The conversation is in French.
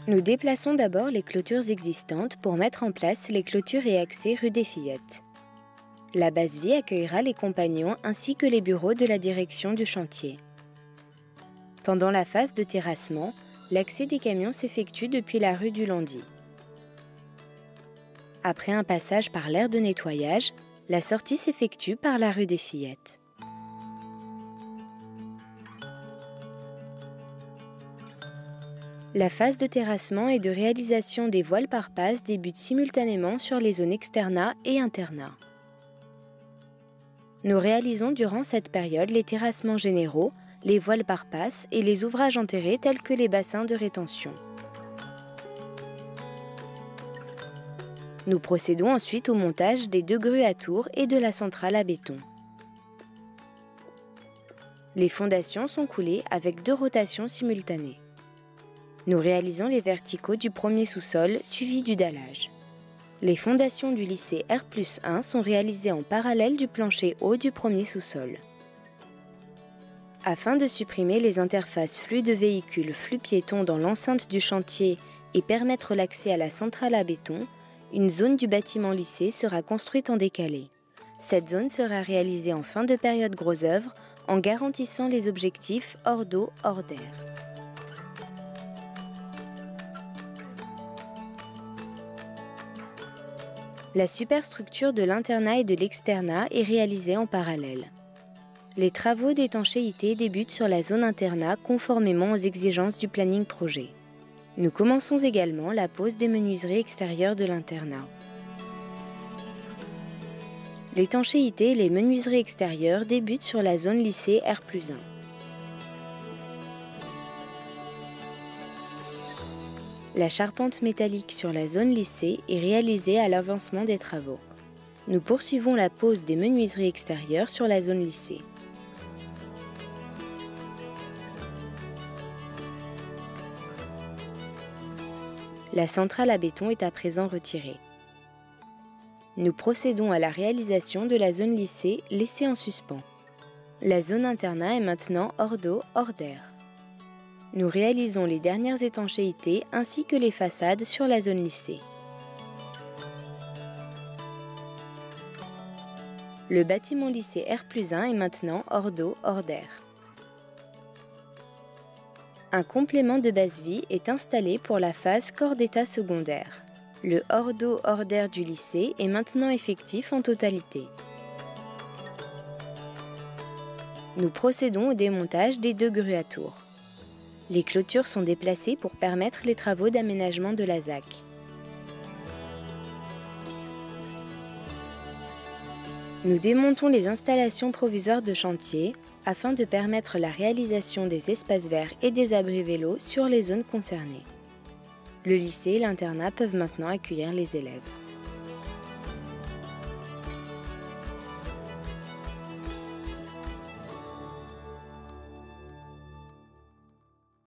Nous déplaçons d'abord les clôtures existantes pour mettre en place les clôtures et accès rue des Fillettes. La base vie accueillera les compagnons ainsi que les bureaux de la direction du chantier. Pendant la phase de terrassement, l'accès des camions s'effectue depuis la rue du Landy. Après un passage par l'aire de nettoyage, la sortie s'effectue par la rue des Fillettes. La phase de terrassement et de réalisation des voiles par passe débute simultanément sur les zones externat et internat. Nous réalisons durant cette période les terrassements généraux, les voiles par passe et les ouvrages enterrés tels que les bassins de rétention. Nous procédons ensuite au montage des 2 grues à tour et de la centrale à béton. Les fondations sont coulées avec 2 rotations simultanées. Nous réalisons les verticaux du premier sous-sol suivis du dallage. Les fondations du lycée R+1 sont réalisées en parallèle du plancher haut du premier sous-sol. Afin de supprimer les interfaces flux de véhicules, flux piétons dans l'enceinte du chantier et permettre l'accès à la centrale à béton, une zone du bâtiment lycée sera construite en décalé. Cette zone sera réalisée en fin de période gros œuvre en garantissant les objectifs hors d'eau, hors d'air. La superstructure de l'internat et de l'externat est réalisée en parallèle. Les travaux d'étanchéité débutent sur la zone internat conformément aux exigences du planning projet. Nous commençons également la pose des menuiseries extérieures de l'internat. L'étanchéité et les menuiseries extérieures débutent sur la zone lycée R+1. La charpente métallique sur la zone lycée est réalisée à l'avancement des travaux. Nous poursuivons la pose des menuiseries extérieures sur la zone lycée. La centrale à béton est à présent retirée. Nous procédons à la réalisation de la zone lycée laissée en suspens. La zone internat est maintenant hors d'eau, hors d'air. Nous réalisons les dernières étanchéités ainsi que les façades sur la zone lycée. Le bâtiment lycée R+1 est maintenant hors d'eau, hors d'air. Un complément de base vie est installé pour la phase corps d'état secondaire. Le hors d'eau, hors d'air du lycée est maintenant effectif en totalité. Nous procédons au démontage des 2 grues à tour. Les clôtures sont déplacées pour permettre les travaux d'aménagement de la ZAC. Nous démontons les installations provisoires de chantier afin de permettre la réalisation des espaces verts et des abris vélos sur les zones concernées. Le lycée et l'internat peuvent maintenant accueillir les élèves.